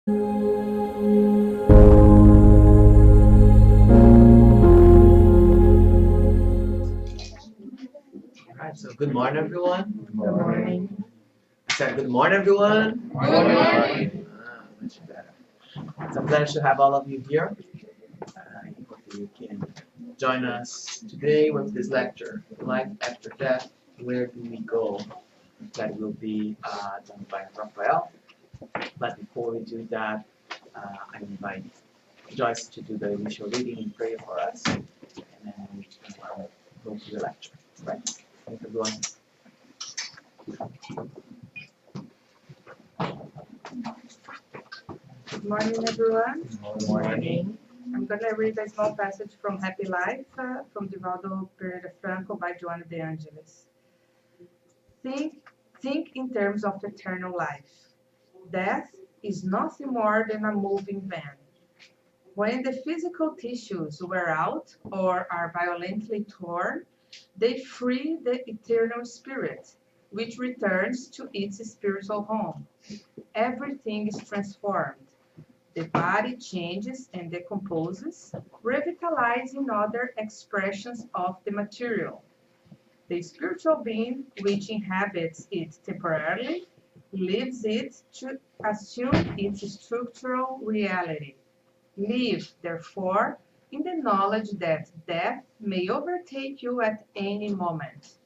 Alright, so good morning, everyone. Good morning. I said good morning, everyone. Good morning. Much better. It's a pleasure to have all of you here. I hope you can join us today with this lecture, Life After Death, Where Do We Go? That will be done by Rafael. But before we do that, I invite Joyce to do the initial reading and prayer for us, and then we can go to the lecture. Right? Thank everyone. Good morning, everyone. Good morning. I'm going to read a small passage from Happy Life from Divaldo Pereira Franco by Joana de Angelis. Think in terms of eternal life. Death is nothing more than a moving van. When the physical tissues wear out or are violently torn, they free the eternal spirit, which returns to its spiritual home. Everything is transformed. The body changes and decomposes, revitalizing other expressions of the material. The spiritual being, which inhabits it temporarily, leaves it to assume its structural reality. Live, therefore, in the knowledge that death may overtake you at any moment.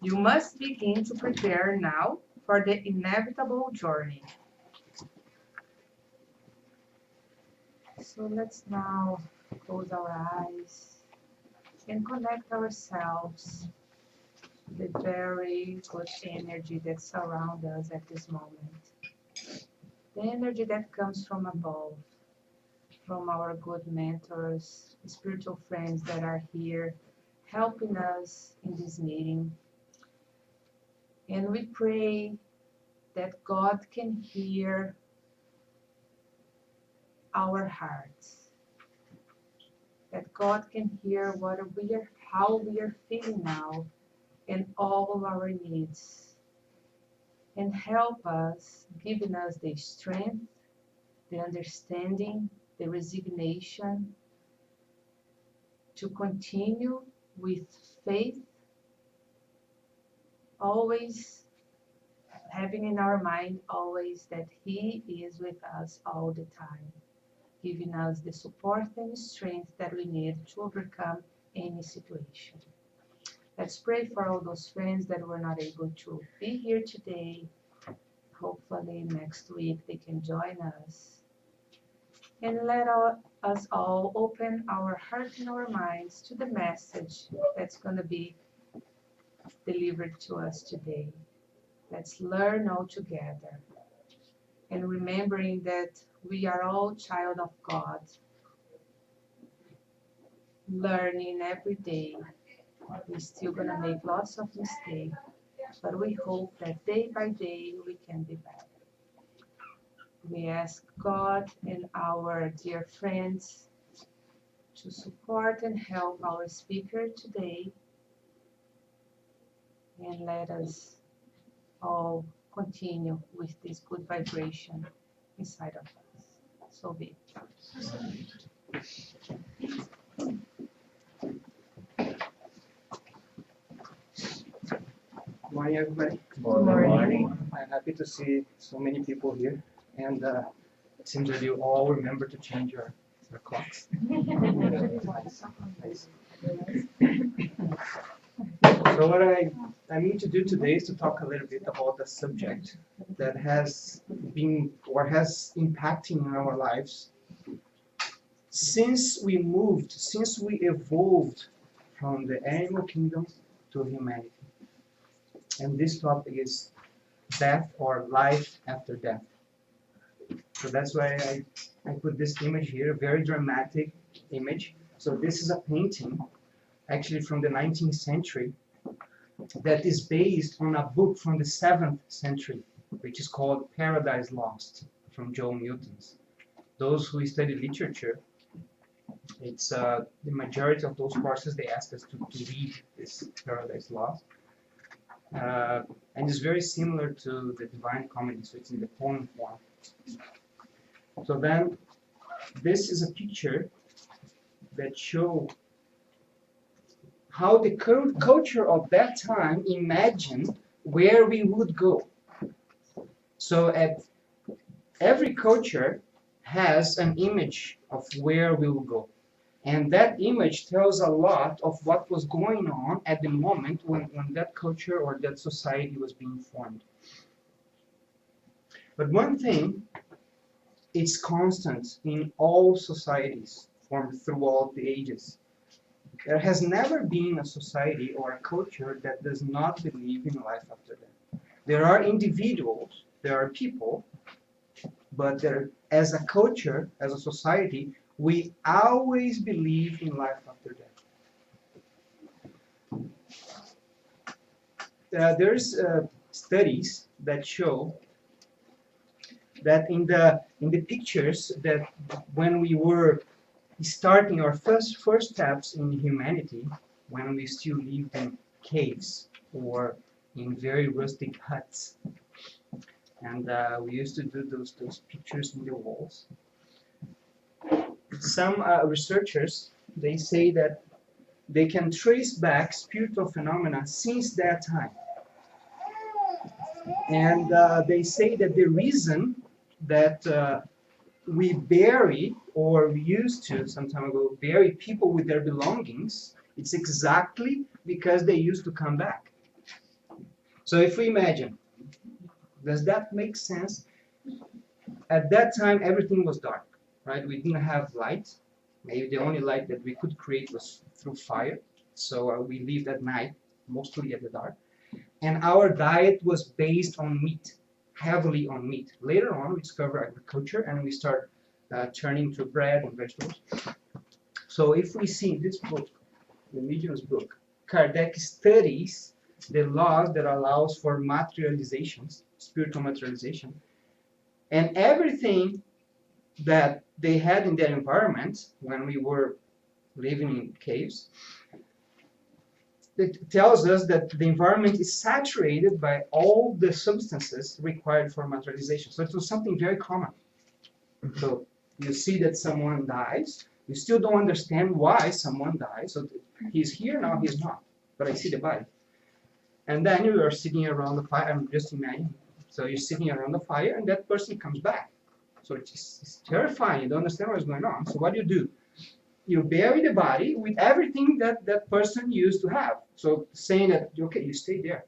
You must begin to prepare now for the inevitable journey. So let's now close our eyes and connect ourselves to the very good energy that surrounds us at this moment. The energy that comes from above, from our good mentors, spiritual friends that are here helping us in this meeting. And we pray that God can hear our hearts, that God can hear how we are feeling now, and all our needs, and help us, giving us the strength, the understanding, the resignation to continue with faith, always having in our mind always that He is with us all the time, giving us the support and strength that we need to overcome any situation. Let's pray for all those friends that were not able to be here today. Hopefully next week they can join us. And let us all open our heart and our minds to the message that's going to be delivered to us today. Let's learn all together. And remembering that we are all child of God, learning every day. We're still going to make lots of mistakes, but we hope that day by day we can be better. We ask God and our dear friends to support and help our speaker today, and let us all continue with this good vibration inside of us. So be it. Good morning, everybody. Good morning. I'm happy to see so many people here, and it seems that you all remember to change your clocks. Nice. So what I need to do today is to talk a little bit about a subject that has been or has impacting our lives since we evolved from the animal kingdom to humanity. And this topic is death or life after death. So that's why I put this image here, a very dramatic image. So this is a painting, actually from the 19th century, that is based on a book from the 7th century, which is called Paradise Lost, from John Milton's. Those who study literature, it's the majority of those courses, they ask us to read this Paradise Lost. And it's very similar to the Divine Comedy, so it's in the poem form. So then, this is a picture that shows how the culture of that time imagined where we would go. So at every culture has an image of where we will go. And that image tells a lot of what was going on at the moment when that culture or that society was being formed. But one thing, it's constant in all societies formed throughout the ages. There has never been a society or a culture that does not believe in life after death. There are individuals, there are people, but as a culture, as a society, we always believe in life after death. There's studies that show that in the pictures that when we were starting our first steps in humanity, when we still lived in caves or in very rustic huts, and we used to do those pictures in the walls. Some researchers, they say that they can trace back spiritual phenomena since that time. And they say that the reason that we bury, or we used to some time ago, bury people with their belongings, it's exactly because they used to come back. So if we imagine, does that make sense? At that time, everything was dark, right? We didn't have light. Maybe the only light that we could create was through fire. So we lived at night, mostly at the dark. And our diet was based on meat, heavily on meat. Later on, we discover agriculture and we start turning to bread and vegetables. So if we see in this book, the medium's book, Kardec studies the laws that allows for materializations, spiritual materialization, and everything that they had in their environment when we were living in caves, it tells us that the environment is saturated by all the substances required for materialization. So it was something very common. So you see that someone dies, you still don't understand why someone dies. So he's here now, he's not, but I see the body. And then you are sitting around the fire, I'm just imagining. So you're sitting around the fire and that person comes back. So it's terrifying, you don't understand what's going on. So what do? You bury the body with everything that that person used to have. So saying that, okay, you stay there.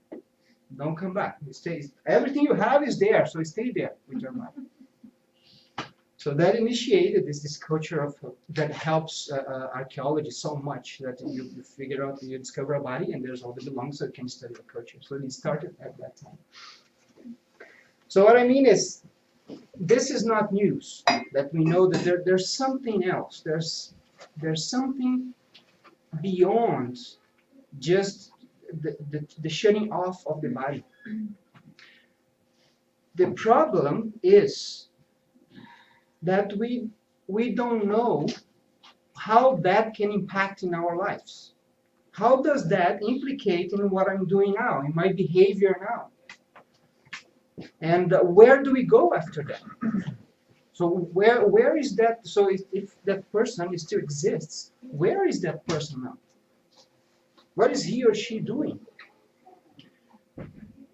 Don't come back. You stay. Everything you have is there, so stay there with your body. So that initiated this culture of that helps archaeology so much that you figure out, you discover a body and there's all the belongings, so you can study the culture. So it started at that time. So what I mean is, this is not news, that we know that there's something else. There's something beyond just the shutting off of the body. The problem is that we don't know how that can impact in our lives. How does that implicate in what I'm doing now, in my behavior now? And where do we go after that? So where is that? So if that person still exists, where is that person now? What is he or she doing?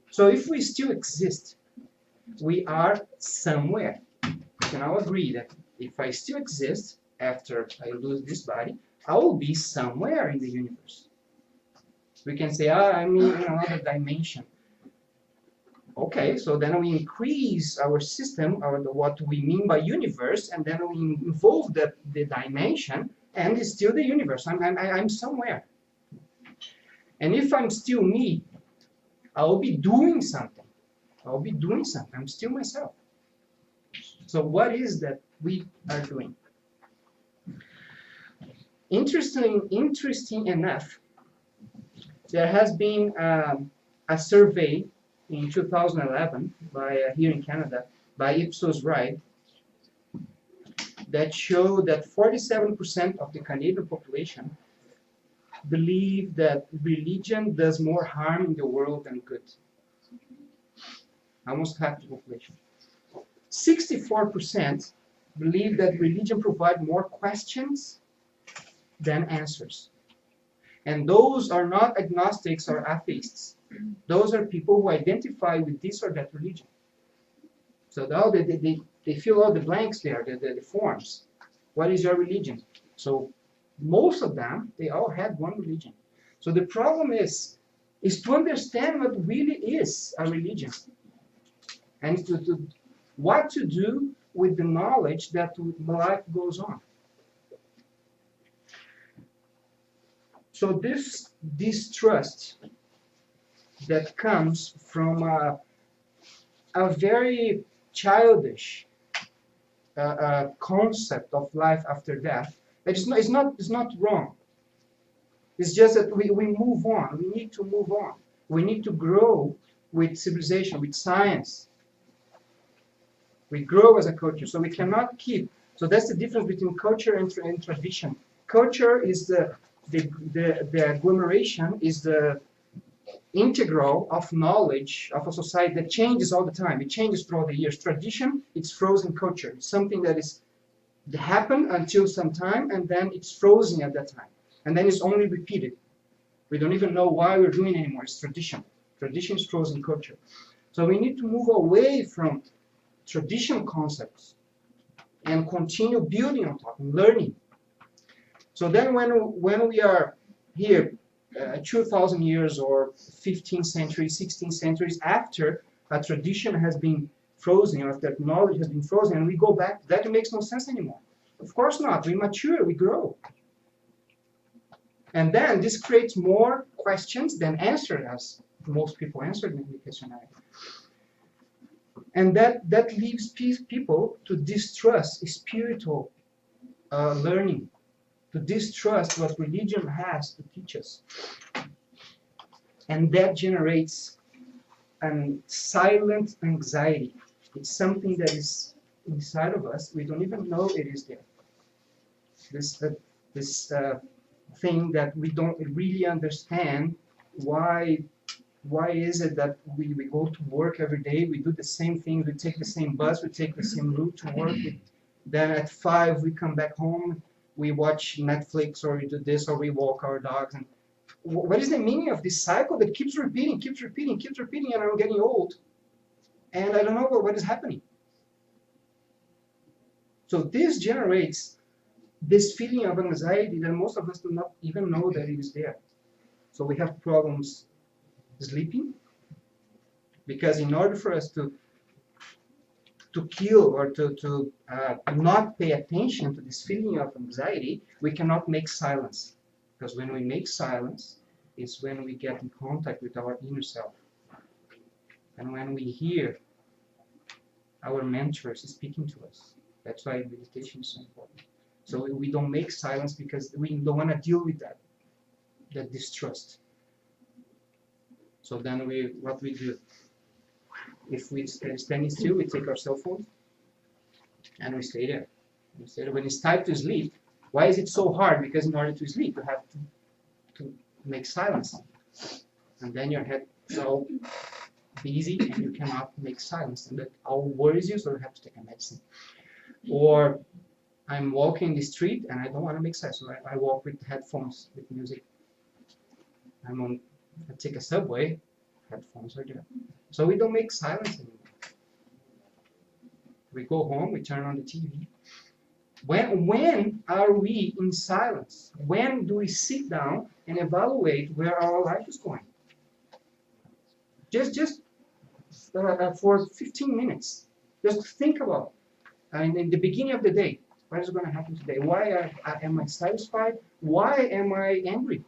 So if we still exist, we are somewhere. We can all agree that if I still exist after I lose this body, I will be somewhere in the universe. We can say, I'm in another dimension. Okay, so then we increase our system, or what we mean by universe, and then we involve the dimension, and it's still the universe. I'm somewhere. And if I'm still me, I will be doing something. I'm still myself. So what is that we are doing? Interesting enough, there has been a survey in 2011 by here in Canada by Ipsos Ride that showed that 47% of the Canadian population believe that religion does more harm in the world than good. Almost half the population. 64% believe that religion provides more questions than answers. And those are not agnostics or atheists. Those are people who identify with this or that religion. So now they fill out the blanks there, the forms. What is your religion? So most of them, they all had one religion. So the problem is to understand what really is a religion. And what to do with the knowledge that life goes on. So this distrust that comes from a very childish concept of life after death, it's not wrong. It's just that we move on. We need to move on. We need to grow with civilization, with science. We grow as a culture, so we cannot keep. So that's the difference between culture and tradition. Culture is the agglomeration, is the integral of knowledge of a society that changes all the time. It changes throughout the years. Tradition, it's frozen culture. It's something that happened until some time, and then it's frozen at that time. And then it's only repeated. We don't even know why we're doing it anymore. It's tradition. Tradition is frozen culture. So we need to move away from traditional concepts and continue building on top and learning. So then when we are here 2,000 years or 15th century, 16th centuries after a tradition has been frozen, or that knowledge has been frozen, and we go back, that makes no sense anymore. Of course not. We mature, we grow. And then this creates more questions than answers, as most people answered in the questionnaire. And that leaves people to distrust spiritual learning, to distrust what religion has to teach us. And that generates a silent anxiety. It's something that is inside of us. We don't even know it is there. This thing that we don't really understand why is it that we go to work every day, we do the same thing, we take the same bus, we take the same route to work, then at 5 we come back home, we watch Netflix, or we do this, or we walk our dogs. And what is the meaning of this cycle that keeps repeating, and I'm getting old, and I don't know what is happening. So this generates this feeling of anxiety that most of us do not even know that it is there. So we have problems sleeping, because in order for us to kill or to not pay attention to this feeling of anxiety, we cannot make silence. Because when we make silence, is when we get in contact with our inner self. And when we hear our mentors speaking to us. That's why meditation is so important. So we don't make silence because we don't want to deal with that distrust. So then what we do, if we stand still, we take our cell phone and we stay there. When it's time to sleep, why is it so hard? Because in order to sleep, you have to make silence. And then your head is all busy and you cannot make silence. And that all worries you, so you have to take a medicine. Or I'm walking the street and I don't want to make silence, so I walk with headphones, with music. I take a subway, headphones are there. So we don't make silence anymore. We go home, we turn on the TV. When are we in silence? When do we sit down and evaluate where our life is going? Just for 15 minutes. Just think about it. In the beginning of the day, what is going to happen today? Why am I satisfied? Why am I angry?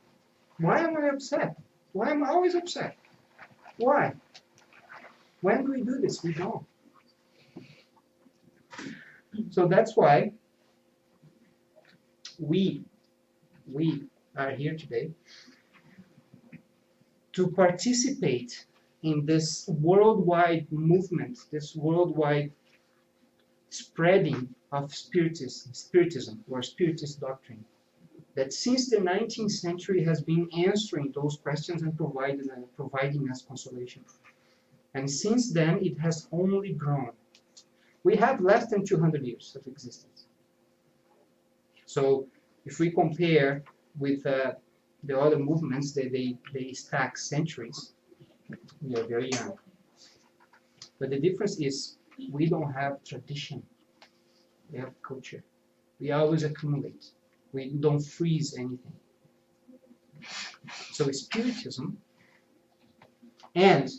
Why am I upset? Why am I always upset? Why? When do we do this? We don't. So that's why we are here today to participate in this worldwide movement, this worldwide spreading of Spiritism or Spiritist doctrine, that since the 19th century has been answering those questions and providing us consolation. And since then, it has only grown. We have less than 200 years of existence. So if we compare with the other movements, they stack centuries, we are very young. But the difference is we don't have tradition. We have culture. We always accumulate. We don't freeze anything. So Spiritism and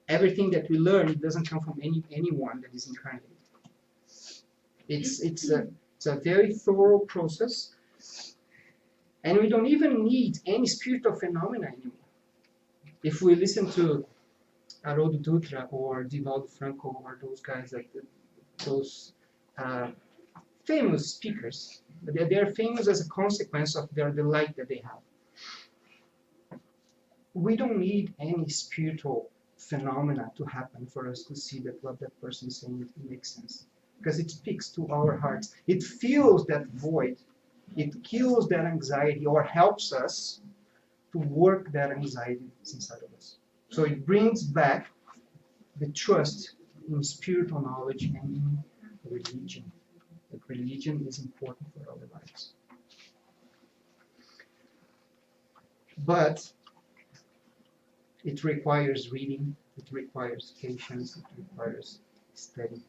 everything that we learn, it doesn't come from anyone that is incarnated. It's a very thorough process, and we don't even need any spiritual phenomena anymore. If we listen to Haroldo Dutra or Divaldo Franco or those guys, like those famous speakers, they are famous as a consequence of the light that they have. We don't need any spiritual phenomena to happen for us to see that what that person is saying makes sense. Because it speaks to our hearts. It fills that void. It kills that anxiety or helps us to work that anxiety inside of us. So it brings back the trust in spiritual knowledge and in religion. That religion is important for our lives. But it requires reading, it requires patience, it requires study.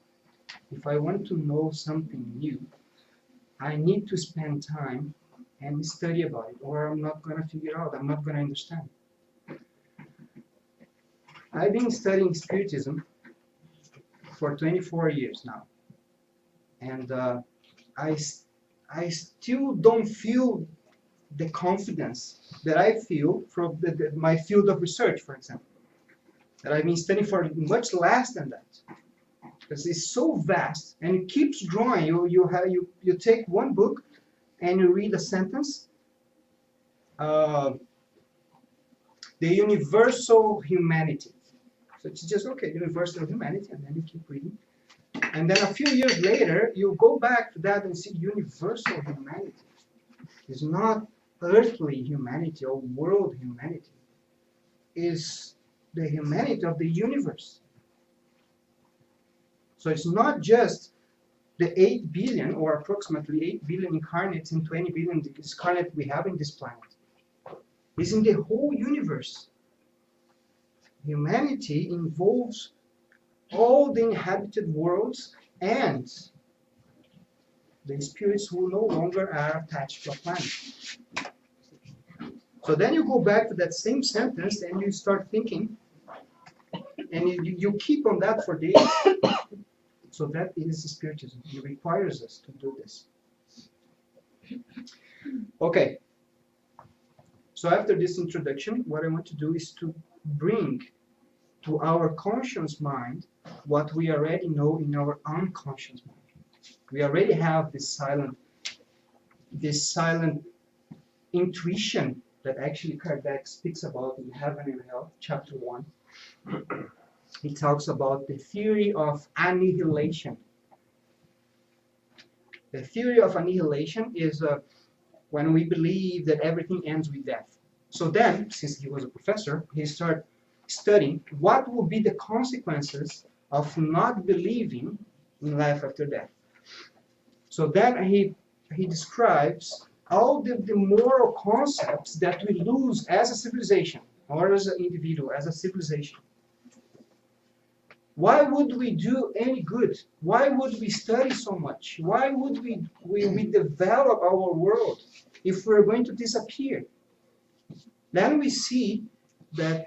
If I want to know something new, I need to spend time and study about it, or I'm not going to figure out, I'm not going to understand. I've been studying Spiritism for 24 years now, and I still don't feel the confidence that I feel from my field of research, for example, that I've been studying for much less than that. Because it's so vast and it keeps growing. You take one book and you read a sentence. The universal humanity. So it's just okay, universal humanity, and then you keep reading. And then a few years later, you go back to that and see universal humanity. It's not earthly humanity or world humanity. It's the humanity of the universe. So it's not just the 8 billion or approximately 8 billion incarnates and 20 billion incarnates we have in this planet. It's in the whole universe. Humanity involves all the inhabited worlds and the spirits who no longer are attached to a planet. So then you go back to that same sentence and you start thinking, and you keep on that for days. So that is Spiritism. It requires us to do this. Okay. So after this introduction, what I want to do is to bring to our conscious mind what we already know in our unconscious mind. We already have this silent intuition that actually Kardec speaks about in Heaven and Hell, chapter 1. He talks about the theory of annihilation. The theory of annihilation is when we believe that everything ends with death. So then, since he was a professor, he started studying what will be the consequences of not believing in life after death. So then he describes all the moral concepts that we lose as a civilization, or as an individual, as a civilization. Why would we do any good? Why would we study so much? Why would we develop our world if we're going to disappear? Then we see that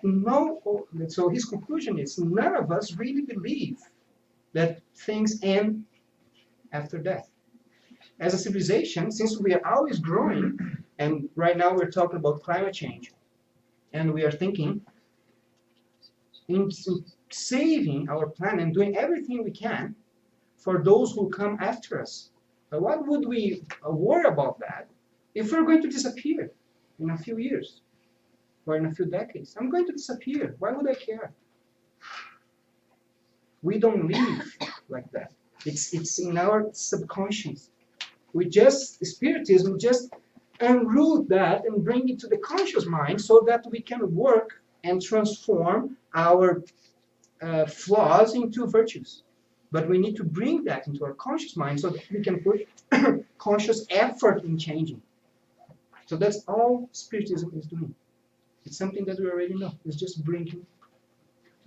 so his conclusion is none of us really believe that things end after death. As a civilization, since we are always growing, and right now we're talking about climate change, and we are thinking in saving our planet and doing everything we can for those who come after us. But what would we worry about that if we're going to disappear in a few years or in a few decades? I'm going to disappear. Why would I care? We don't live like that. It's in our subconscious. Spiritism just unroot that and bring it to the conscious mind so that we can work and transform our flaws into virtues. But we need to bring that into our conscious mind so that we can put conscious effort in changing. So that's all Spiritism is doing. It's something that we already know. It's just bringing to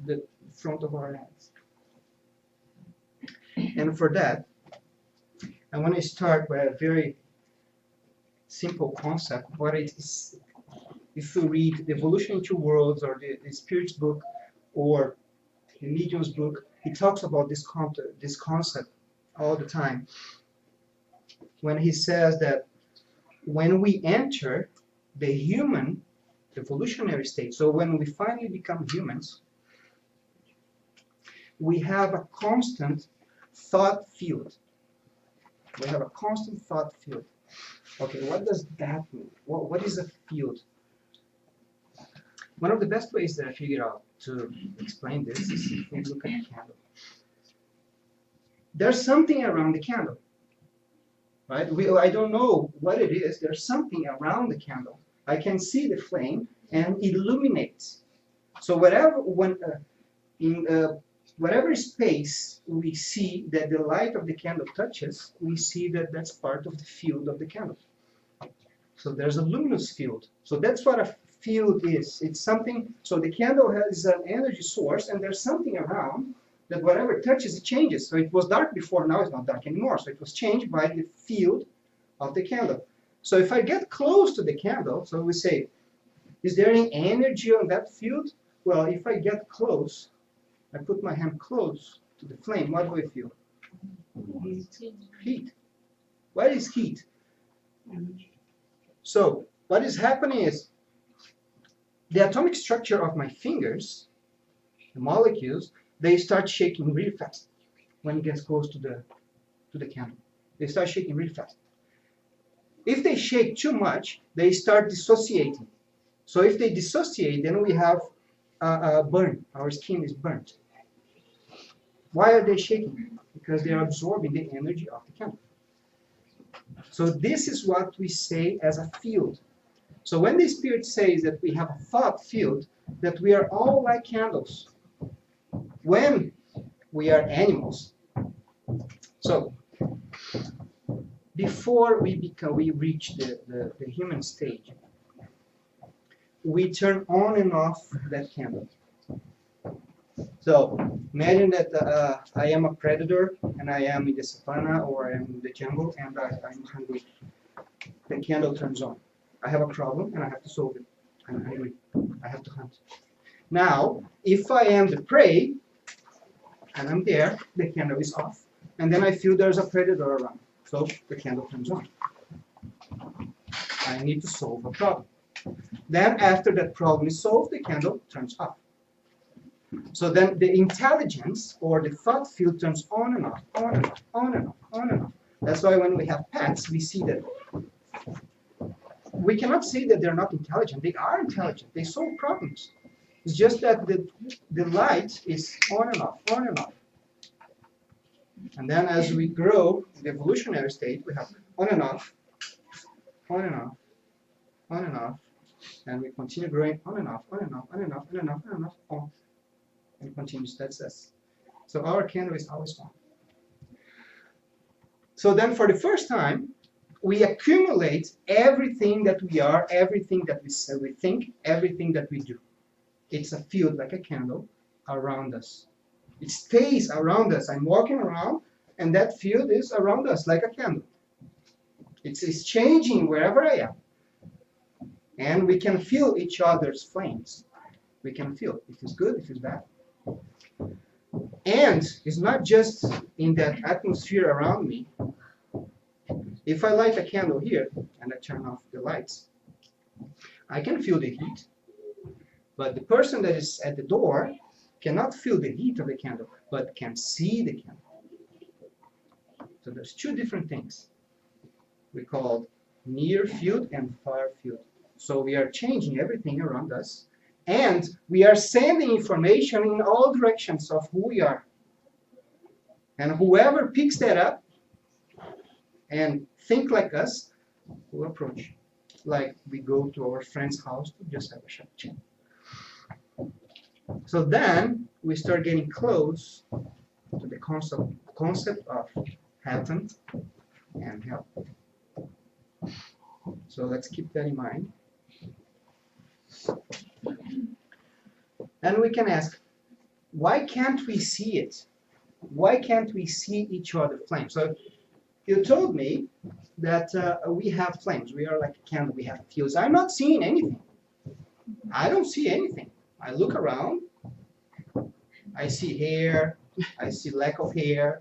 the front of our heads. And for that, I want to start with a very simple concept. What it is, if you read The Evolution in Two Worlds or the Spirit's book or the Medium's book, he talks about this concept all the time. When he says that when we enter the human evolutionary state, so when we finally become humans, we have a constant thought field. We have a constant thought field. Okay, what does that mean? What is a field? One of the best ways that I figured out to explain this is if we look at a candle. There's something around the candle, right? I don't know what it is. There's something around the candle. I can see the flame and it illuminates. So whatever space we see that the light of the candle touches, we see that that's part of the field of the candle. So there's a luminous field. So that's what a field is. It's something, so the candle has an energy source and there's something around that whatever touches, it changes. So it was dark before, now it's not dark anymore. So it was changed by the field of the candle. So if I get close to the candle, so we say, is there any energy on that field? Well, if I get close, I put my hand close to the flame, what do I feel? Heat. What is heat? So what is happening is the atomic structure of my fingers, the molecules, they start shaking really fast when it gets close to the candle. They start shaking really fast. If they shake too much, they start dissociating. So if they dissociate, then we have a burn. Our skin is burnt. Why are they shaking? Because they are absorbing the energy of the candle. So this is what we say as a field. So when the Spirit says that we have a thought field, that we are all like candles, when we are animals. So before we reach the human stage, we turn on and off that candle. So imagine that I am a predator and I am in the savannah or I am in the jungle and I'm hungry. The candle turns on. I have a problem and I have to solve it. I'm hungry. I have to hunt. Now, if I am the prey and I'm there, the candle is off. And then I feel there's a predator around. So the candle turns on. I need to solve a problem. Then after that problem is solved, the candle turns off. So then the intelligence or the thought field turns on and off, on and off, on and off, on and off. That's why when we have pets, we see that we cannot say that they're not intelligent. They are intelligent. They solve problems. It's just that the light is on and off, on and off. And then as we grow in the evolutionary state, we have on and off, on and off, on and off. And we continue growing on and off, on and off, on and off, on and off, on and off, on. And continues, that's us. So our candle is always on. So then for the first time, we accumulate everything that we are, everything that we think, everything that we do. It's a field like a candle around us. It stays around us. I'm walking around and that field is around us like a candle. It's changing wherever I am. And we can feel each other's flames. We can feel if it's good, if it's bad. And it's not just in that atmosphere around me. If I light a candle here and I turn off the lights, I can feel the heat. But the person that is at the door cannot feel the heat of the candle, but can see the candle. So there's two different things. We call near field and far field. So we are changing everything around us. And we are sending information in all directions of who we are. And whoever picks that up and think like us will approach. Like we go to our friend's house to just have a short chat. So then we start getting close to the concept of heaven and hell. So let's keep that in mind. And we can ask, why can't we see it? Why can't we see each other flame? So you told me that we have flames. We are like a candle. We have fuse. I'm not seeing anything. I don't see anything. I look around. I see hair. I see lack of hair.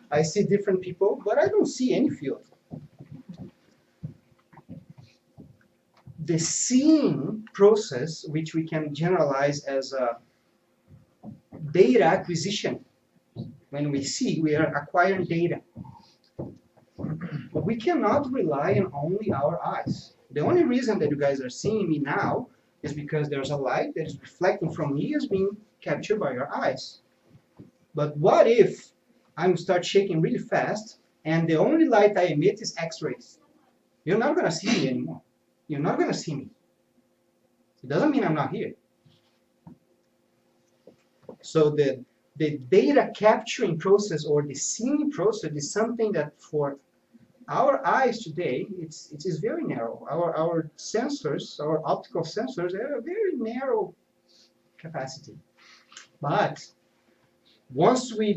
I see different people, but I don't see any field. The seeing process, which we can generalize as a data acquisition. When we see, we are acquiring data. But we cannot rely on only our eyes. The only reason that you guys are seeing me now is because there's a light that is reflecting from me as being captured by your eyes. But what if I start shaking really fast and the only light I emit is X-rays? You're not going to see me anymore. You're not going to see me. It doesn't mean I'm not here. So the data capturing process or the seeing process is something that for our eyes today, it is very narrow. Our sensors, our optical sensors, they have a very narrow capacity. But once we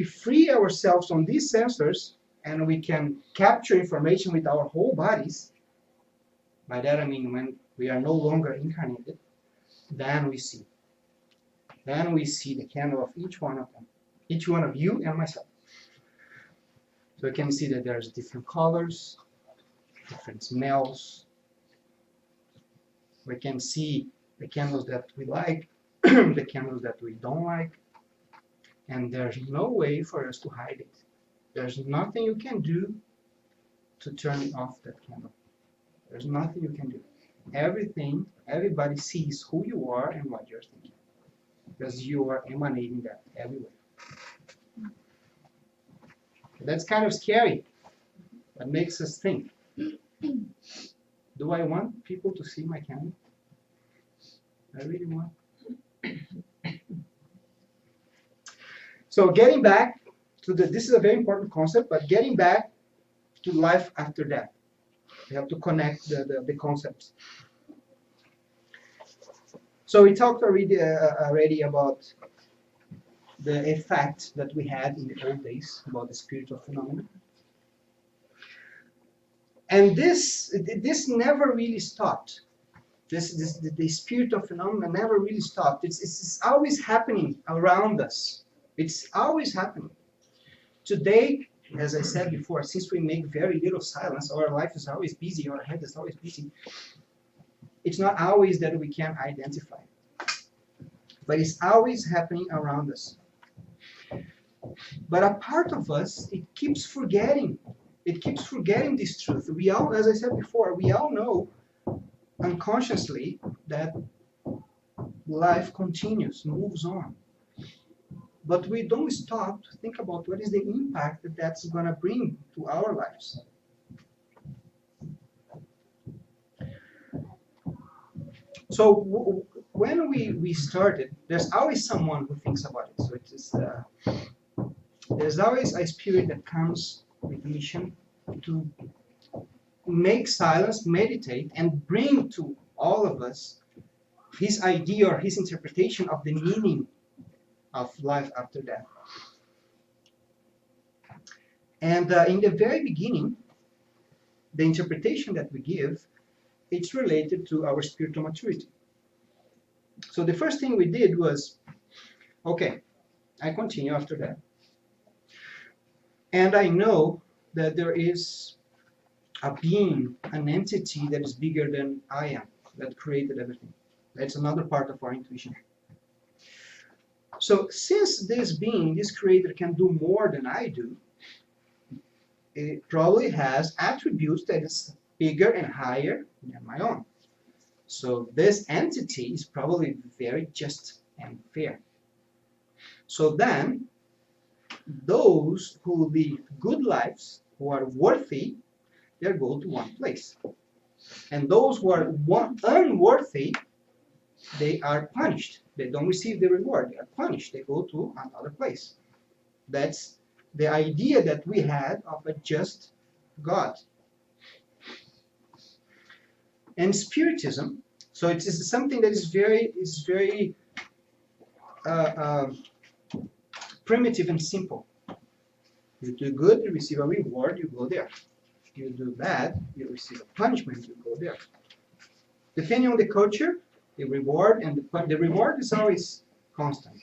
free ourselves from these sensors and we can capture information with our whole bodies, by that I mean when we are no longer incarnated, then we see. Then we see the candle of each one of them, each one of you and myself. So you can see that there's different colors, different smells. We can see the candles that we like, the candles that we don't like, and there's no way for us to hide it. There's nothing you can do to turn off that candle. There's nothing you can do. Everybody sees who you are and what you're thinking, because you are emanating that everywhere. That's kind of scary. That makes us think. Do I want people to see my candle? I really want. So getting back to this is a very important concept, but getting back to life after death. We have to connect the concepts. So we talked already about the effect that we had in the old days about the spiritual phenomena. And this never really stopped. The spiritual phenomena never really stopped. It's always happening around us. It's always happening. Today, as I said before, since we make very little silence, our life is always busy, our head is always busy. It's not always that we can identify. But it's always happening around us. But a part of us, it keeps forgetting. It keeps forgetting this truth. We all, as I said before, we all know unconsciously that life continues, moves on. But we don't stop to think about what is the impact that that's going to bring to our lives. So when we started, there's always someone who thinks about it. So it is, there's always a spirit that comes with a mission to make silence, meditate, and bring to all of us his idea or his interpretation of the meaning of life after death. And in the very beginning, the interpretation that we give, it's related to our spiritual maturity. So the first thing we did was, okay, I continue after that. And I know that there is a being, an entity that is bigger than I am, that created everything. That's another part of our intuition. So since this being, this creator, can do more than I do, it probably has attributes that is bigger and higher than my own. So this entity is probably very just and fair. So then, those who live good lives, who are worthy, they go to one place. And those who are unworthy, they are punished. They don't receive the reward. They are punished. They go to another place. That's the idea that we had of a just God. And Spiritism, so it is something that is very primitive and simple. You do good, you receive a reward, you go there. You do bad, you receive a punishment, you go there. Depending on the culture, the reward and the reward is always constant.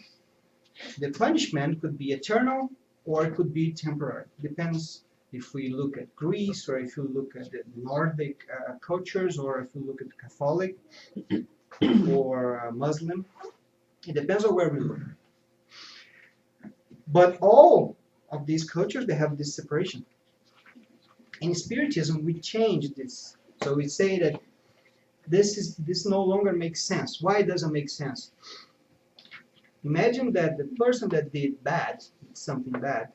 The punishment could be eternal or it could be temporary. Depends if we look at Greece or if you look at the Nordic cultures or if you look at Catholic or Muslim. It depends on where we look. But all of these cultures, they have this separation. In Spiritism, we change this. So we say that this no longer makes sense. Why it doesn't make sense? Imagine that the person that did bad, something bad,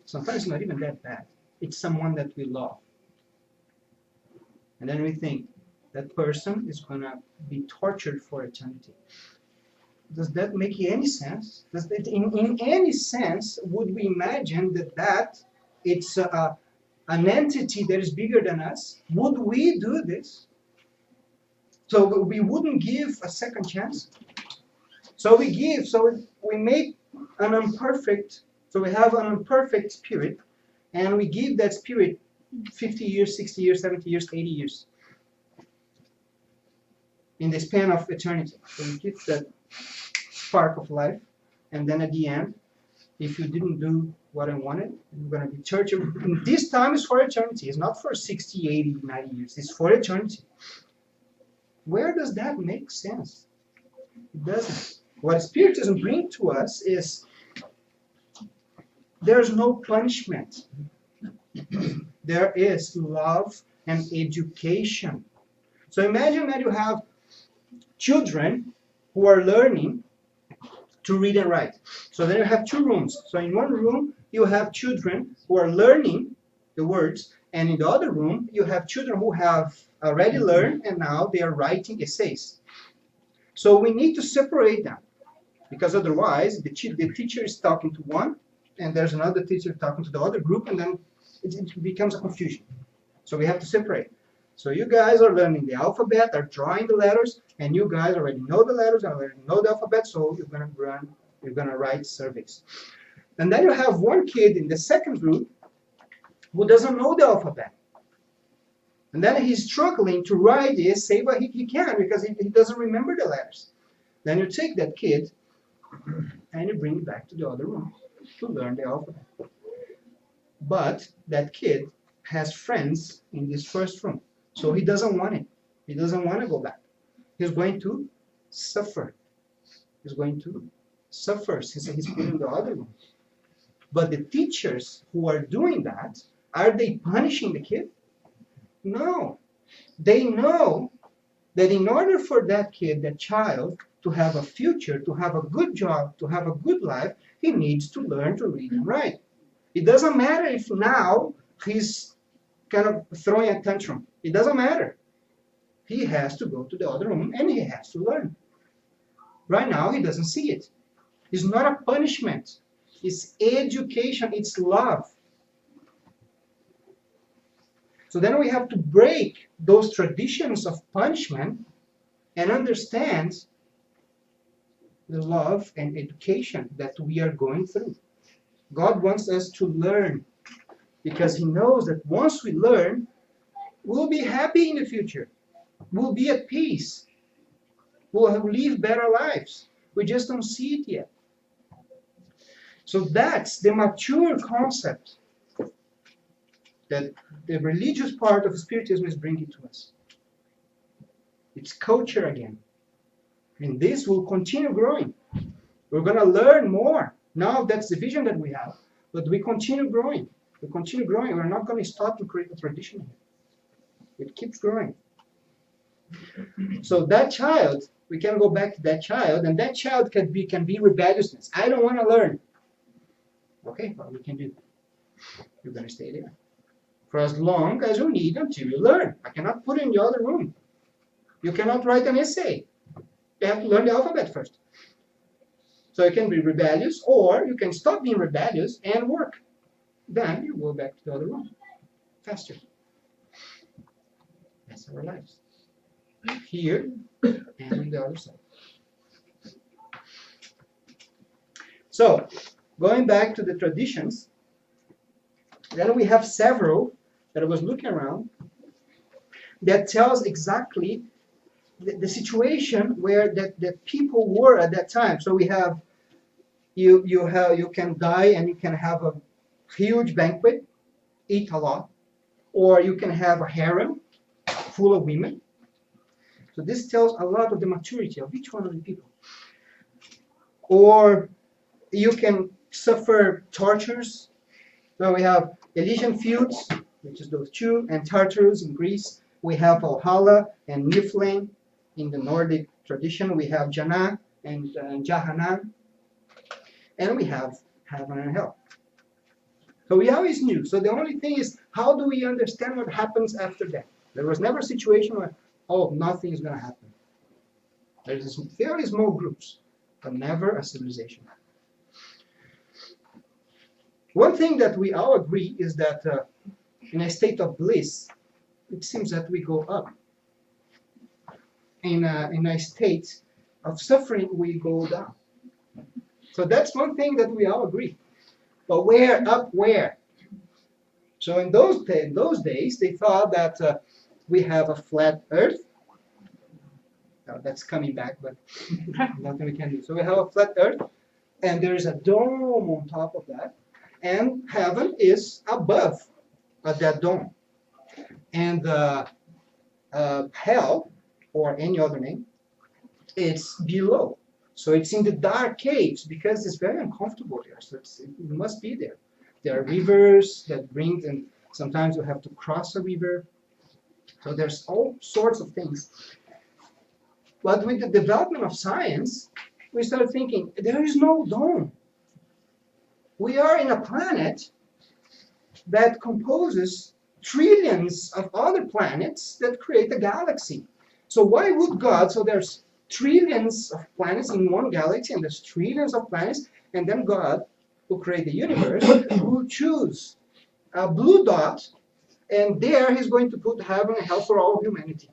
sometimes it's not even that bad. It's someone that we love. And then we think that person is going to be tortured for eternity. Does that make any sense? Does that, in any sense, would we imagine that it's an entity that is bigger than us? Would we do this? So we wouldn't give a second chance? So we make an imperfect, so we have an imperfect spirit, and we give that spirit 50 years, 60 years, 70 years, 80 years. In the span of eternity. So we keep that spark of life, and then at the end, if you didn't do what I wanted, you're going to be tortured. This time is for eternity. It's not for 60, 80, 90 years. It's for eternity. Where does that make sense? It doesn't. What Spiritism brings to us is there's no punishment. There is love and education. So imagine that you have children who are learning to read and write. So then you have two rooms. So in one room, you have children who are learning the words, and in the other room, you have children who have already learned, and now they are writing essays. So we need to separate them, because otherwise, the teacher is talking to one, and there's another teacher talking to the other group, and then it becomes a confusion. So we have to separate. So you guys are learning the alphabet, are drawing the letters, and you guys already know the letters, already know the alphabet, so you're gonna write surveys. And then you have one kid in the second group who doesn't know the alphabet. And then he's struggling to write the essay, but he can because he doesn't remember the letters. Then you take that kid and you bring it back to the other room to learn the alphabet. But that kid has friends in this first room. So he doesn't want it. He doesn't want to go back. He's going to suffer. He's going to suffer since he's put in the other room. But the teachers who are doing that, are they punishing the kid? No. They know that in order for that kid, that child, to have a future, to have a good job, to have a good life, he needs to learn to read and write. It doesn't matter if now he's kind of throwing a tantrum. It doesn't matter. He has to go to the other room and he has to learn. Right now, he doesn't see it. It's not a punishment. It's education. It's love. So then we have to break those traditions of punishment and understand the love and education that we are going through. God wants us to learn because He knows that once we learn, we'll be happy in the future. We'll be at peace. We'll live better lives. We just don't see it yet. So that's the mature concept that the religious part of Spiritism is bringing to us. It's culture again. And this will continue growing. We're going to learn more. Now that's the vision that we have. But we continue growing. We continue growing. We're not going to stop to create a tradition here. It keeps growing. So that child, we can go back to that child, and that child can be rebelliousness. I don't want to learn. Okay, well, we can do that. You're going to stay there for as long as you need until you learn. I cannot put you in the other room. You cannot write an essay. You have to learn the alphabet first. So you can be rebellious, or you can stop being rebellious and work. Then you go back to the other room faster. That's our lives. Here and on the other side. So, going back to the traditions, then we have several that I was looking around that tells exactly the situation where the people were at that time. So we have you can die and you can have a huge banquet, eat a lot, or you can have a harem full of women. So this tells a lot of the maturity of each one of the people. Or you can suffer tortures. So we have Elysian fields, which is those two, and Tartarus in Greece. We have Valhalla and Niflheim in the Nordic tradition. We have Jannah and Jahannam. And we have heaven and hell. So we always knew. So the only thing is, how do we understand what happens after death? There was never a situation where, oh, nothing is going to happen. There's very small groups, but never a civilization. One thing that we all agree is that in a state of bliss, it seems that we go up. In a state of suffering, we go down. So that's one thing that we all agree. But where, up where? So in those days, they thought that we have a flat earth. That's coming back, but nothing we can do. So we have a flat earth, and there is a dome on top of that, and heaven is above that dome. And hell, or any other name, it's below. So it's in the dark caves because it's very uncomfortable there. So it must be there. There are rivers that bring, and sometimes you have to cross a river. So there's all sorts of things. But with the development of science, we started thinking, there is no dome. We are in a planet that composes trillions of other planets that create a galaxy. So why would God, so there's trillions of planets in one galaxy, and there's trillions of planets, and then God, who created the universe, will choose a blue dot, and there he's going to put heaven and hell for all humanity.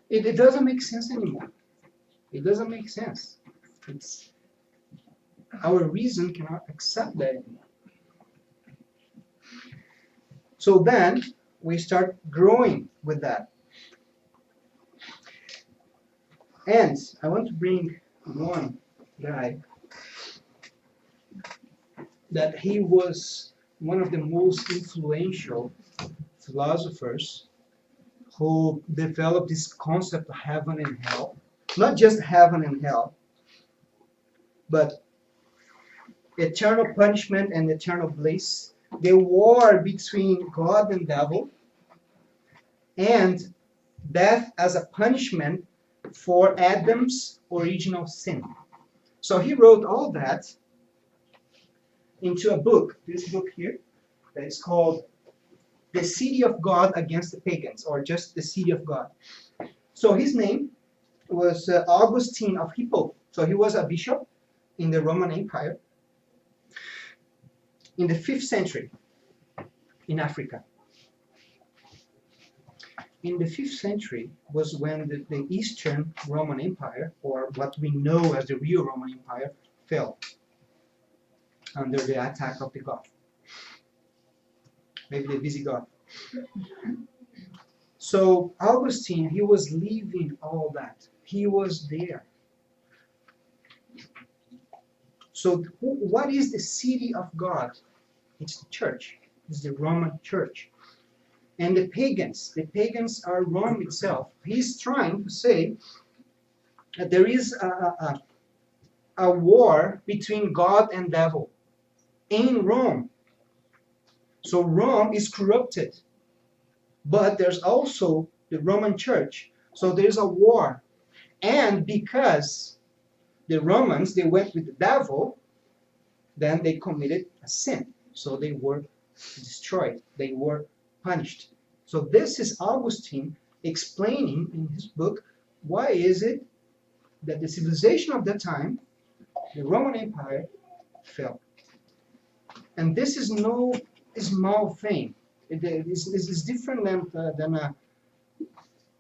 It doesn't make sense anymore. It doesn't make sense. Our reason cannot accept that anymore. So then we start growing with that. And I want to bring one guy that he was one of the most influential philosophers who developed this concept of heaven and hell. Not just heaven and hell, but eternal punishment and eternal bliss, the war between God and devil, and death as a punishment for Adam's original sin. So he wrote all that into a book, this book here, that is called The City of God Against the Pagans, or just The City of God. So his name was Augustine of Hippo. So he was a bishop in the Roman Empire in the 5th century in Africa. In the 5th century was when the Eastern Roman Empire, or what we know as the real Roman Empire, fell under the attack of the Goth. Maybe the Visigoth. So Augustine, he was living all that. He was there. So what is the city of God? It's the church. It's the Roman church. And the pagans are Rome itself. He's trying to say that there is a war between God and devil in Rome. So Rome is corrupted. But there's also the Roman church. So there's a war. And because the Romans, they went with the devil, then they committed a sin. So they were destroyed. They were punished. So this is Augustine explaining in his book why is it that the civilization of that time, the Roman Empire, fell? And this is no small thing. This is different than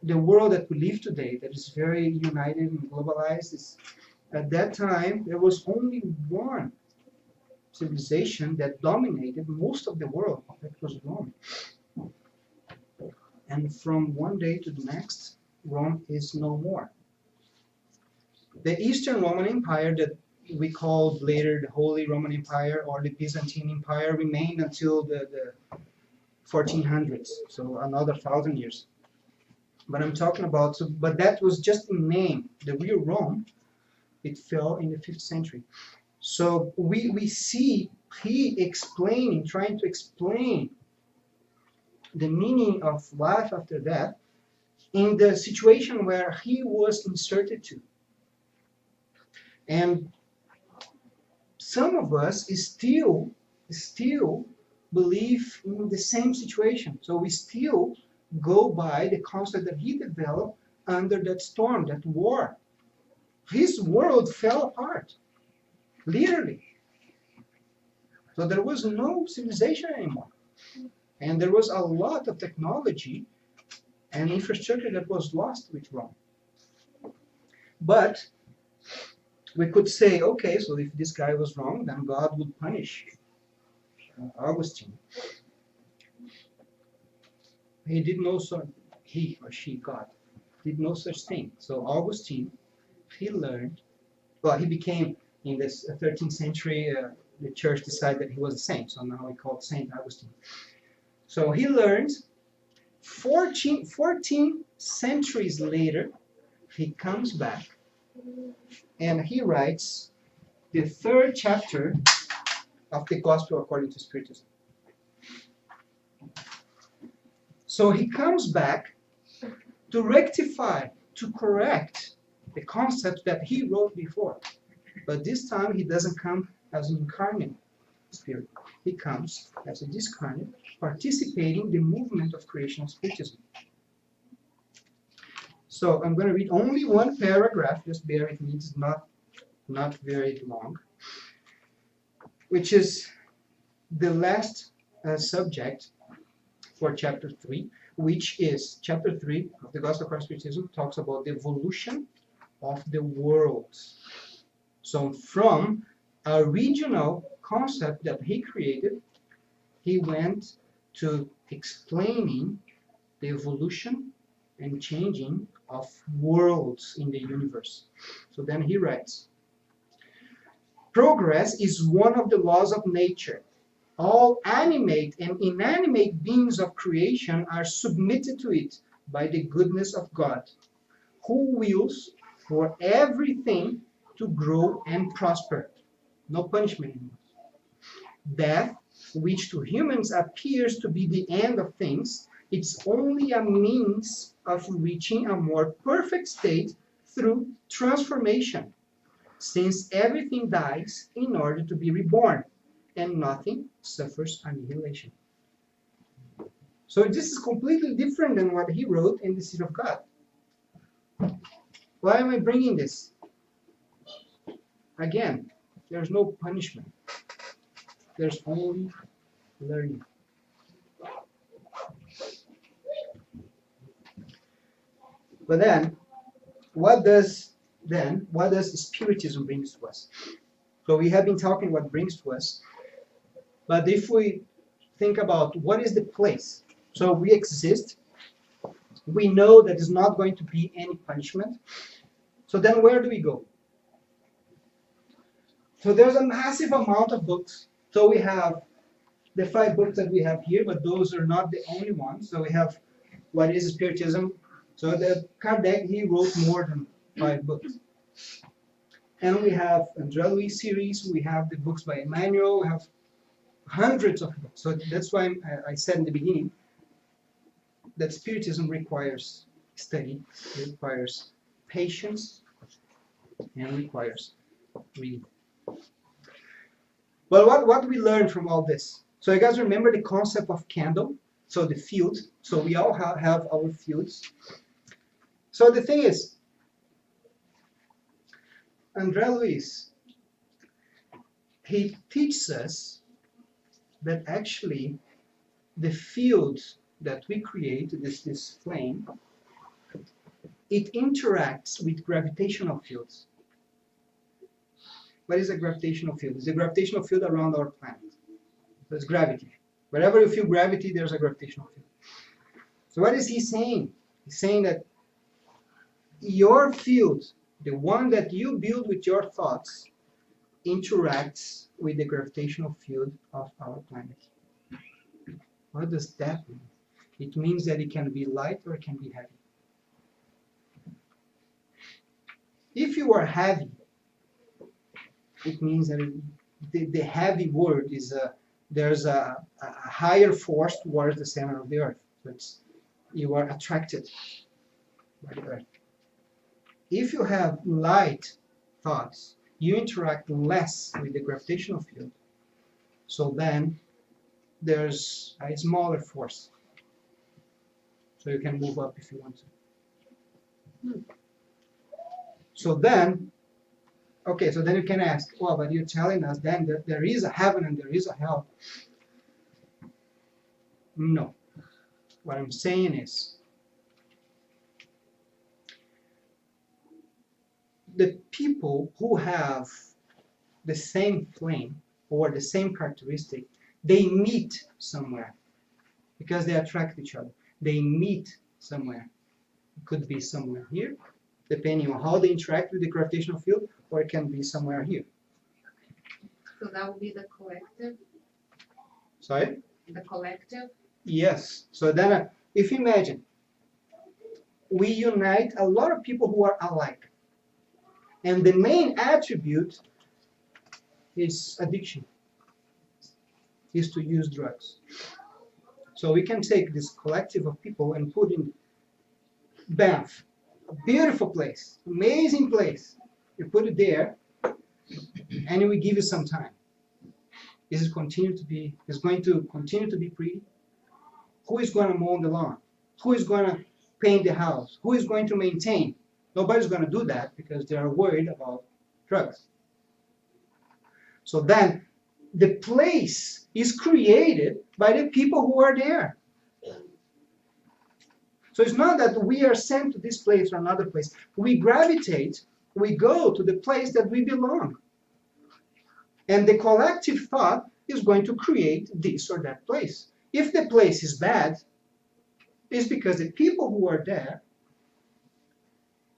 the world that we live today, that is very united and globalized. At that time, there was only one civilization that dominated most of the world. That was Rome. And from one day to the next, Rome is no more. The Eastern Roman Empire that we called later the Holy Roman Empire or the Byzantine Empire remained until the 1400s, so another 1,000 years. But I'm talking about, but that was just in name. The real Rome, it fell in the 5th century. So we see he explaining, trying to explain the meaning of life after death in the situation where he was inserted to. And some of us still believe in the same situation. So we still go by the concept that he developed under that storm, that war. His world fell apart, literally. So there was no civilization anymore. And there was a lot of technology and infrastructure that was lost with Rome. But we could say, okay, so if this guy was wrong, then God would punish Augustine. He did no such, he or she, God, did no such thing. So Augustine, he learned, well, he became, in the 13th century, the church decided that he was a saint, so now we call it Saint Augustine. So he learned, 14 centuries later, he comes back, and he writes the 3rd chapter of the Gospel according to Spiritism. So he comes back to rectify, to correct the concept that he wrote before. But this time he doesn't come as an incarnate spirit. He comes as a discarnate, participating in the movement of creational Spiritism. So I'm going to read only one paragraph, just bear with me, it's not very long, which is the last subject for chapter 3, which is chapter 3 of the Gospel of Spiritism, talks about the evolution of the world. So from a regional concept that he created, he went to explaining the evolution and changing of worlds in the universe. So then he writes, progress is one of the laws of nature. All animate and inanimate beings of creation are submitted to it by the goodness of God, who wills for everything to grow and prosper. No punishment anymore. Death, which to humans appears to be the end of things, it's only a means of reaching a more perfect state through transformation, since everything dies in order to be reborn, and nothing suffers annihilation. So this is completely different than what he wrote in the Seed of God. Why am I bringing this? Again, there's no punishment. There's only learning. But then, what does Spiritism bring to us? So we have been talking what brings to us, but if we think about what is the place, so we exist, we know that there's not going to be any punishment, so then where do we go? So there's a massive amount of books. So we have the 5 books that we have here, but those are not the only ones. So we have What is Spiritism? So the Kardec, he wrote more than 5 books. And we have André Louis series, we have the books by Emmanuel, we have hundreds of books. So that's why I said in the beginning that Spiritism requires study, it requires patience, and requires reading. Well, what do we learn from all this? So you guys remember the concept of candle? So the field. So we all have our fields. So the thing is, André Luiz, he teaches us that actually the field that we create, this flame, it interacts with gravitational fields. What is a gravitational field? It's a gravitational field around our planet. There's gravity. Wherever you feel gravity, there's a gravitational field. So what is he saying? He's saying that your field, the one that you build with your thoughts, interacts with the gravitational field of our planet. What does that mean? It means that it can be light or it can be heavy. If you are heavy, it means that the heavy word is there's a higher force towards the center of the earth. So you are attracted by the earth. If you have light thoughts, you interact less with the gravitational field. So then there's a smaller force. So you can move up if you want to. So then, okay, so then you can ask, well, but you're telling us then that there is a heaven and there is a hell. No. What I'm saying is, the people who have the same flame or the same characteristic, they meet somewhere because they attract each other. They meet somewhere. It could be somewhere here, depending on how they interact with the gravitational field, or it can be somewhere here. So that would be the collective? Sorry? The collective? Yes. So then, if you imagine, we unite a lot of people who are alike. And the main attribute is addiction, is to use drugs. So we can take this collective of people and put in Banff, a beautiful place, amazing place. You put it there, and we give you some time. Is it going to continue to be pretty? Who is going to mow the lawn? Who is going to paint the house? Who is going to maintain? Nobody's going to do that because they are worried about drugs. So then, the place is created by the people who are there. So it's not that we are sent to this place or another place. We gravitate, we go to the place that we belong. And the collective thought is going to create this or that place. If the place is bad, it's because the people who are there,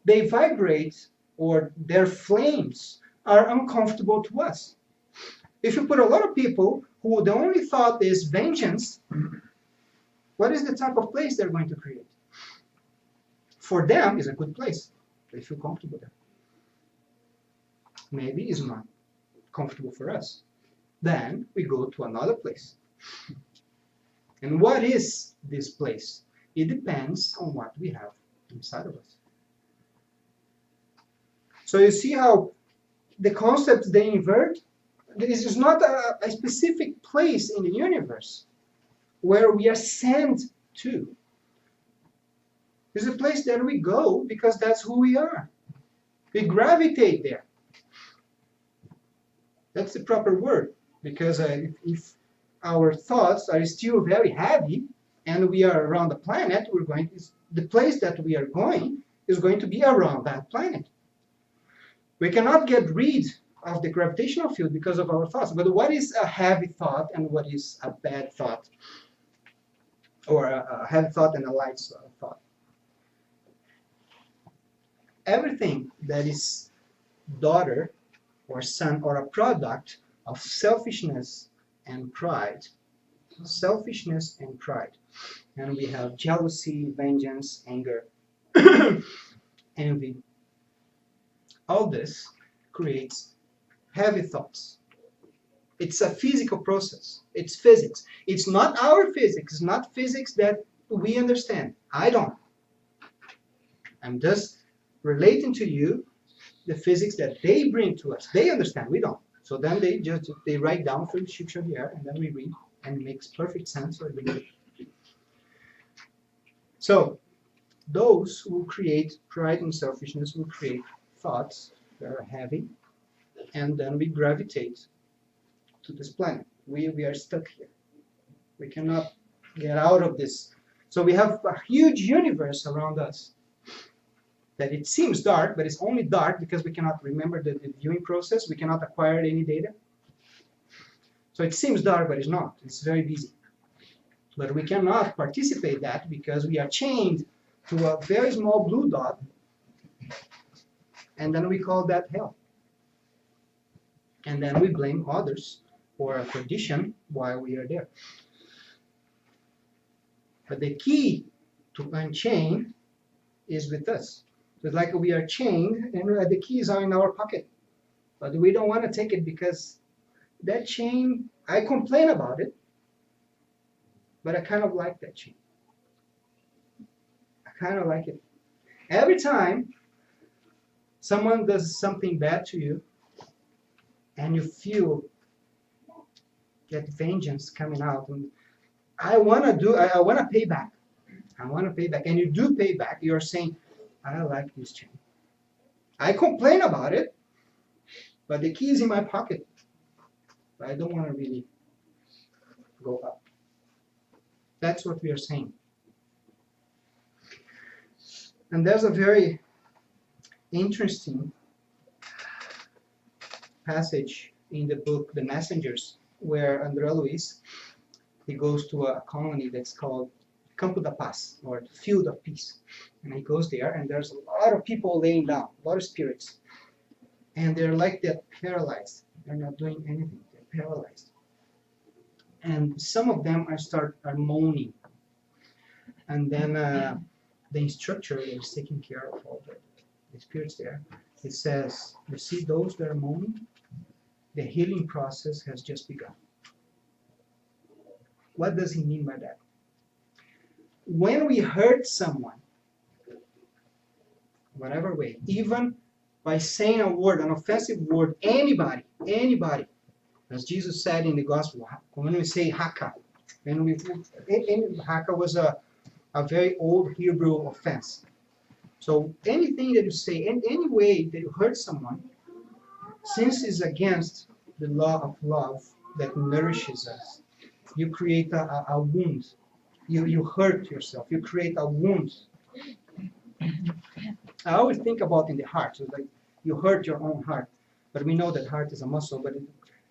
they vibrate, or their flames are uncomfortable to us. If you put a lot of people who the only thought is vengeance, what is the type of place they're going to create? For them, it's a good place. They feel comfortable there. Maybe it's not comfortable for us. Then we go to another place. And what is this place? It depends on what we have inside of us. So you see how the concepts they invert? This is not a specific place in the universe where we are sent to. It's a place that we go because that's who we are. We gravitate there. That's the proper word, because if our thoughts are still very heavy and we are around the planet, the place that we are going is going to be around that planet. We cannot get rid of the gravitational field because of our thoughts. But what is a heavy thought and what is a bad thought? Or a heavy thought and a light thought? Everything that is daughter or son or a product of selfishness and pride. Selfishness and pride. And we have jealousy, vengeance, anger, envy. All this creates heavy thoughts. It's a physical process. It's physics. It's not our physics. It's not physics that we understand. I don't. I'm just relating to you the physics that they bring to us. They understand. We don't. So then they write down through the shiksha here, and then we read, and it makes perfect sense. So those who create pride and selfishness will create thoughts very heavy, and then we gravitate to this planet. We are stuck here. We cannot get out of this. So we have a huge universe around us that it seems dark, but it's only dark because we cannot remember the viewing process. We cannot acquire any data. So it seems dark, but it's not. It's very busy. But we cannot participate that because we are chained to a very small blue dot, and then we call that hell. And then we blame others for a condition while we are there. But the key to unchain is with us. It's like we are chained and the keys are in our pocket. But we don't want to take it because that chain, I complain about it, but I kind of like that chain. I kind of like it. Every time someone does something bad to you and you feel that vengeance coming out, and I want to pay back. I want to pay back. And you do pay back. You're saying, I like this chain. I complain about it, but the key is in my pocket. But I don't want to really go up. That's what we are saying. And there's a very interesting passage in the book The Messengers where André Luiz, he goes to a colony that's called Campo da Paz, or the Field of Peace. And he goes there, and there's a lot of people laying down, a lot of spirits. And they're like they're paralyzed. They're not doing anything. They're paralyzed. And some of them are moaning. And then the instructor that is taking care of all the spirits there, it says, you see those that are moaning? The healing process has just begun. What does he mean by that? When we hurt someone, whatever way, even by saying a word, an offensive word, anybody, as Jesus said in the gospel, when we say haka, haka was a very old Hebrew offense. So anything that you say, in any way that you hurt someone, since it's against the law of love that nourishes us, you create a wound. You hurt yourself. You create a wound. I always think about in the heart. So like you hurt your own heart. But we know that heart is a muscle. But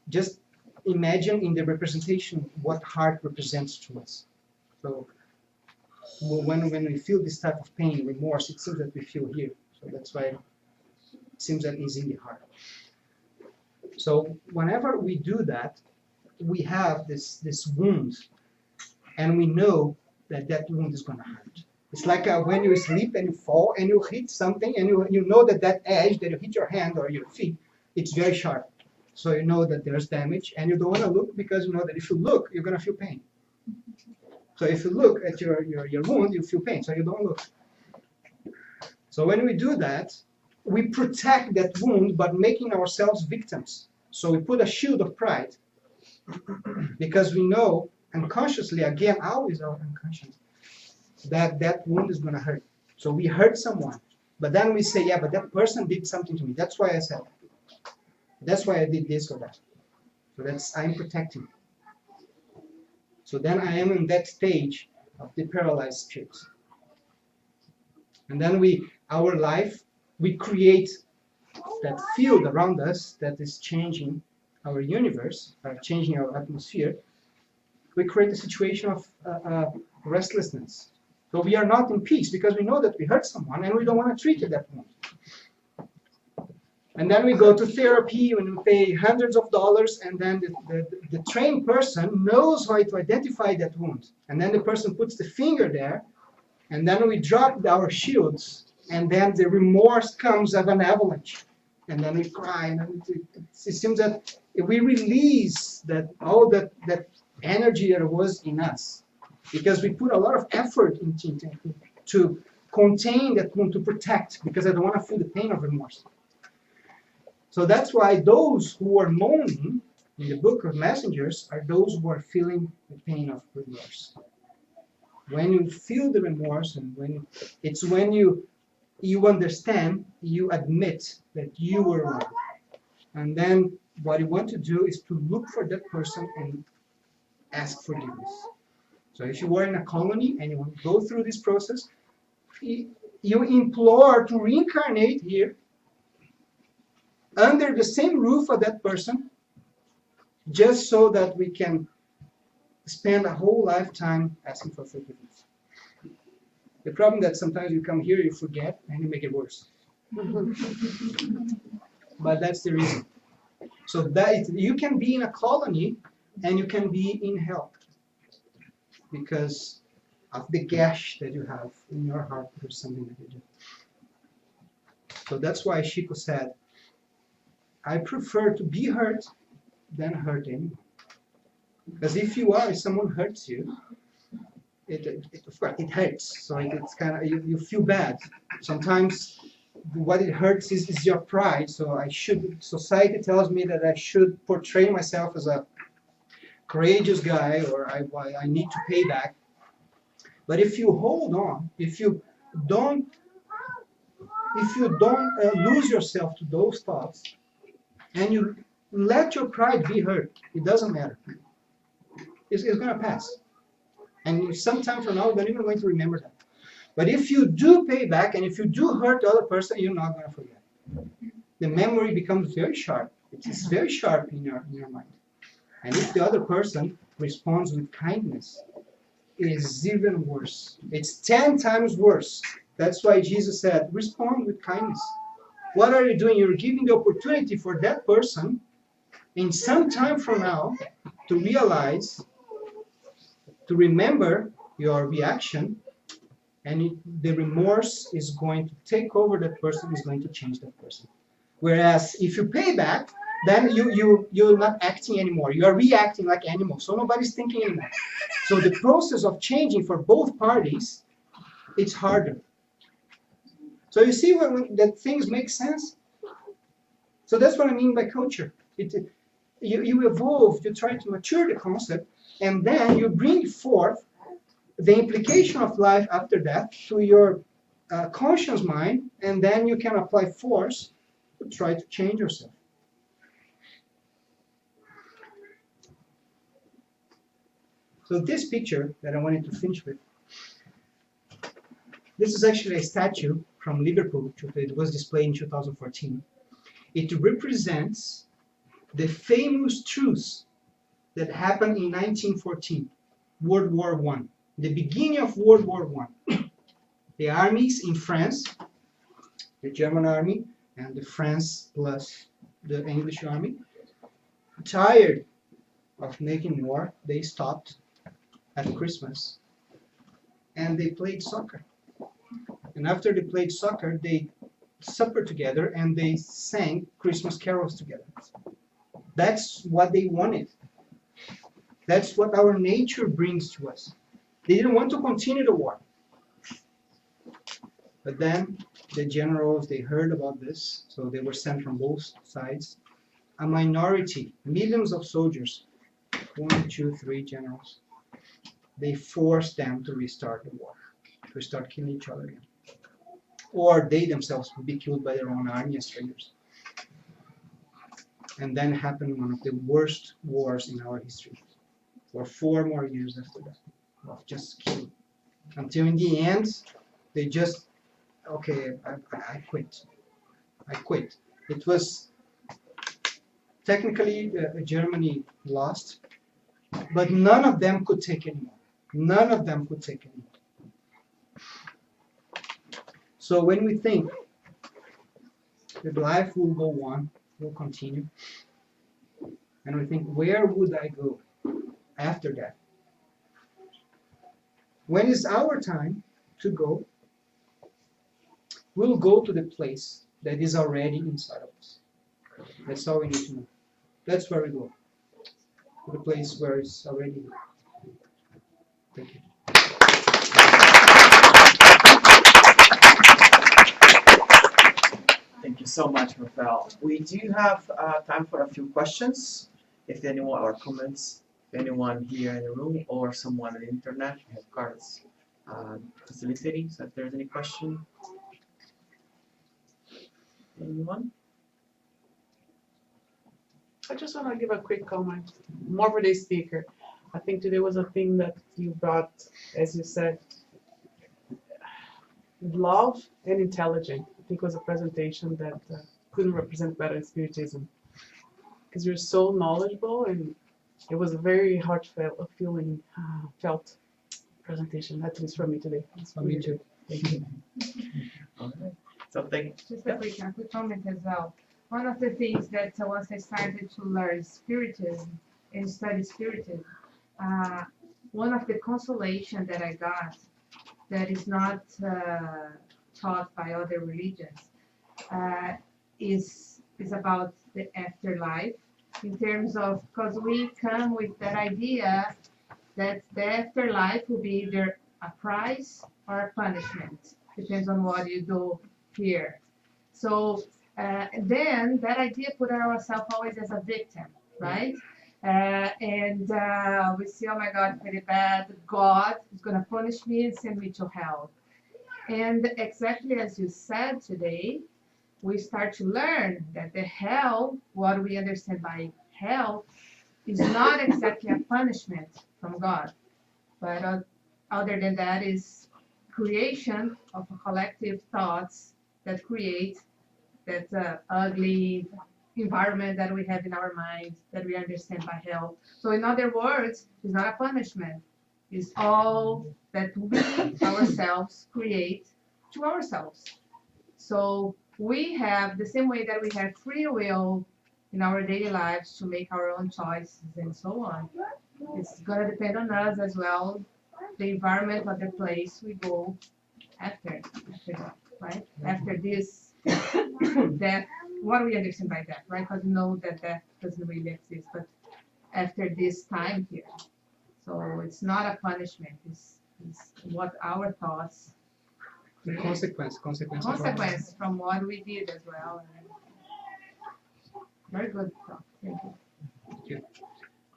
just imagine in the representation what heart represents to us. So when we feel this type of pain, remorse, it seems that we feel here. So that's why it seems that it's in the heart. So whenever we do that, we have this wound, and we know that wound is going to hurt. It's like when you sleep and you fall and you hit something, and you know that edge that you hit your hand or your feet, it's very sharp. So you know that there's damage, and you don't want to look because you know that if you look, you're going to feel pain. So if you look at your wound, you feel pain, so you don't look. So when we do that, we protect that wound by making ourselves victims. So we put a shield of pride because we know unconsciously, again, always our unconscious, that wound is going to hurt. So we hurt someone, but then we say, yeah, but that person did something to me. That's why I said that. That's why I did this or that. So I'm protecting. So then I am in that stage of the paralyzed spirit. And then our life, we create that field around us that is changing our universe, changing our atmosphere. We create a situation of restlessness. So we are not in peace because we know that we hurt someone and we don't want to treat it that wound. And then we go to therapy and we pay hundreds of dollars, and then the trained person knows how to identify that wound. And then the person puts the finger there, and then we drop our shields, and then the remorse comes as an avalanche. And then we cry, and it seems that if we release all that energy that was in us, because we put a lot of effort to contain that wound, to protect, because I don't want to feel the pain of remorse. So that's why those who are mourning in the book of Messengers are those who are feeling the pain of remorse. When you feel the remorse, and when you you understand, you admit that you were wrong. And then what you want to do is to look for that person and ask forgiveness. So if you were in a colony and you want to go through this process, you implore to reincarnate here under the same roof of that person, just so that we can spend a whole lifetime asking for forgiveness. The problem that sometimes you come here, you forget, and you make it worse. But that's the reason. So that you can be in a colony and you can be in hell because of the gash that you have in your heart for something that you do. So that's why Chico said, I prefer to be hurt than hurt anyone. Because if someone hurts you, of course it hurts. So it's kind of you feel bad. Sometimes what it hurts is your pride. So society tells me that I should portray myself as a courageous guy, or I need to pay back. But if you hold on, if you don't lose yourself to those thoughts, and you let your pride be hurt, it doesn't matter. It's going to pass. And sometime from now, you're not even going to remember that. But if you do pay back, and if you do hurt the other person, you're not going to forget. The memory becomes very sharp. It's very sharp in your mind. And if the other person responds with kindness, it is even worse. It's 10 times worse. That's why Jesus said, respond with kindness. What are you doing? You're giving the opportunity for that person in some time from now to realize, to remember your reaction, and the remorse is going to take over that person, is going to change that person. Whereas if you pay back, then you're not acting anymore. You are reacting like animals. So nobody's thinking anymore. So the process of changing for both parties, it's harder. So you see that things make sense? So that's what I mean by culture. You evolve, you try to mature the concept, and then you bring forth the implication of life after death to your conscious mind, and then you can apply force to try to change yourself. So this picture that I wanted to finish with, this is actually a statue from Liverpool. It was displayed in 2014. It represents the famous truce that happened in 1914, World War I, the beginning of World War I. The armies in France, the German army and the France plus the English army, tired of making war, they stopped at Christmas and they played soccer. And after they played soccer, they supper together and they sang Christmas carols together. That's what they wanted. That's what our nature brings to us. They didn't want to continue the war. But then the generals, they heard about this, so they were sent from both sides. A minority, millions of soldiers, 1, 2, 3 generals, they forced them to restart the war, to start killing each other again. Or they themselves would be killed by their own army as traitors. And then happened one of the worst wars in our history. For 4 more years after that, of just killing. Until in the end, they just, okay, I quit. I quit. It was technically Germany lost, but none of them could take anymore. None of them could take anymore. So when we think that life will go on, will continue, and we think, where would I go after that? When is our time to go? We'll go to the place that is already inside of us. That's all we need to know. That's where we go. To the place where it's already here. Thank you. Thank you so much, Rafael. We do have time for a few questions. If anyone, or comments, if anyone here in the room or someone on the internet, we have cards facilitating. So if there's any question, Anyone? I just want to give a quick comment, more for the speaker. I think today was a thing that you brought, as you said, love and intelligence. I think it was a presentation that couldn't represent better in Spiritism. Because you're so knowledgeable, and it was a very heartfelt feeling, felt presentation, at least for me today. For me too. Thank you. Okay. Something. Just a quick comment as well. One of the things that once I started to learn Spiritism and study Spiritism, one of the consolation that I got that is not taught by other religions is about the afterlife in terms of, because we come with that idea that the afterlife will be either a prize or a punishment, depends on what you do here. So then that idea put ourselves always as a victim, right? And we see, oh my God, pretty bad. God is going to punish me and send me to hell. And exactly as you said today, we start to learn that the hell, what we understand by hell, is not exactly a punishment from God, but other than that is creation of a collective thoughts that create that ugly environment that we have in our mind that we understand by hell. So in other words, it's not a punishment. It's all that we ourselves create to ourselves. So we have the same way that we have free will in our daily lives to make our own choices and so on. It's gonna depend on us as well, the environment or the place we go after that, right? After this death, what do we understand by that, right? Because we know that death doesn't really exist, but after this time here. So it's not a punishment, it's what our thoughts The consequence of our consequence from what we did as well. Very good talk. Thank you.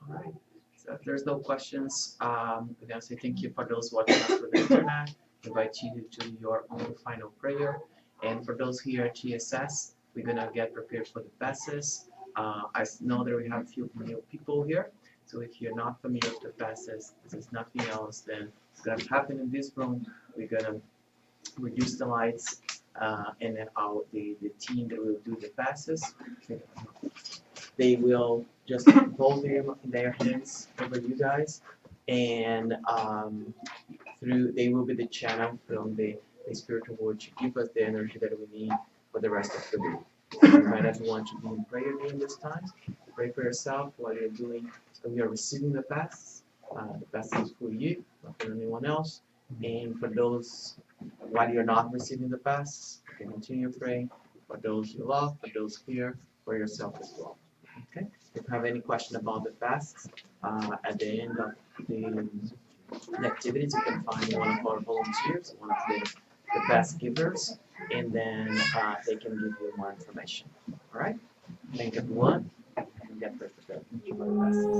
All right. So if there's no questions, we're gonna say thank you for those watching us through the internet. Invite you to your own final prayer. And for those here at GSS, we're gonna get prepared for the passes. I know that we have a few new people here. So if you're not familiar with the passes, this is nothing else than it's gonna happen in this room. We're gonna reduce the lights, and then the team that will do the passes, they will just hold them in their hands over you guys, and they will be the channel from the spiritual world to give us the energy that we need for the rest of the day. I invite everyone to be in prayer during this time. Pray for yourself while you're doing, so we are receiving the pass. The pass is for you, not for anyone else. And for those, while you're not receiving the pass, you can continue praying for those you love, for those here, for yourself as well. Okay? If you have any question about the fasts, at the end of the activities, you can find one of our volunteers, one of the fast givers, and then they can give you more information. All right? Thank everyone, and get prepared for the passes.